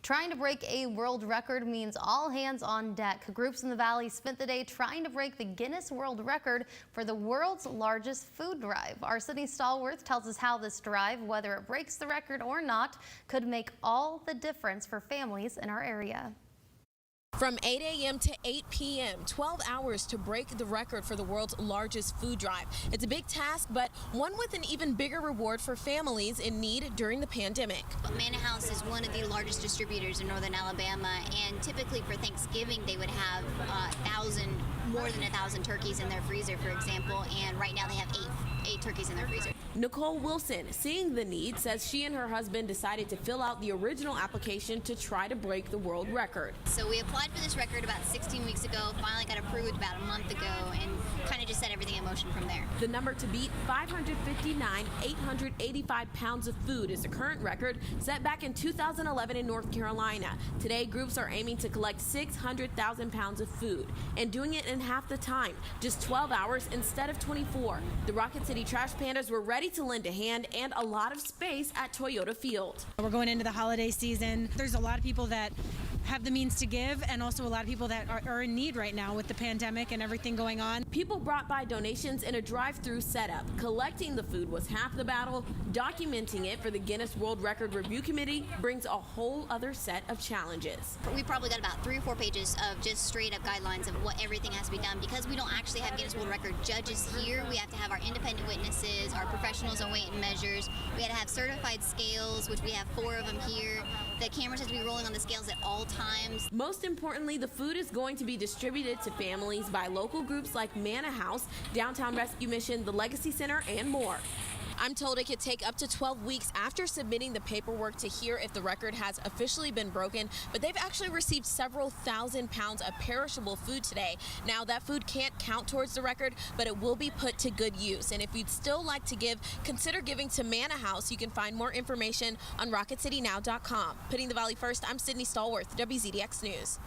Trying to break a world record means all hands on deck. Groups in the valley spent the day trying to break the Guinness World Record for the world's largest food drive. Our Sydney Stallworth tells us how this drive, whether it breaks the record or not, could make all the difference for families in our area. From 8 a.m. to 8 p.m., 12 hours to break the record for the world's largest food drive. It's a big task, but one with an even bigger reward for families in need during the pandemic. Manor House is one of the largest distributors in northern Alabama, and typically for Thanksgiving they would have more than 1,000 turkeys in their freezer, for example, and right now they have eight turkeys in their freezer. Nicole Wilson, seeing the need, says she and her husband decided to fill out the original application to try to break the world record. So we applied for this record about 16 weeks ago, finally got approved about a month ago, and kind of just set everything in motion from there. The number to beat, 885 pounds of food, is the current record set back in 2011 in North Carolina. Today, groups are aiming to collect 600,000 pounds of food and doing it in half the time, just 12 hours instead of 24. The Rocket City Trash Pandas were ready to lend a hand and a lot of space at Toyota Field. We're going into the holiday season. There's a lot of people that have the means to give, and also a lot of people that are in need right now with the pandemic and everything going on. People brought by donations in a drive-through setup. Collecting the food was half the battle. Documenting it for the Guinness World Record Review Committee brings a whole other set of challenges. We probably got about 3 or 4 pages of just straight up guidelines of what everything has to be done. Because we don't actually have Guinness World Record judges here, we have to have our independent witnesses, our professionals on weight and measures. We had to have certified scales, which we have 4 of them here. The cameras have to be rolling on the scales at all times. Most importantly, the food is going to be distributed to families by local groups like Manor House, Downtown Rescue Mission, the Legacy Center, and more. I'm told it could take up to 12 weeks after submitting the paperwork to hear if the record has officially been broken, but they've actually received several thousand pounds of perishable food today. Now, that food can't count towards the record, but it will be put to good use. And if you'd still like to give, consider giving to Manor House. You can find more information on RocketCityNow.com. Putting the Valley first, I'm Sydney Stallworth, WZDX News.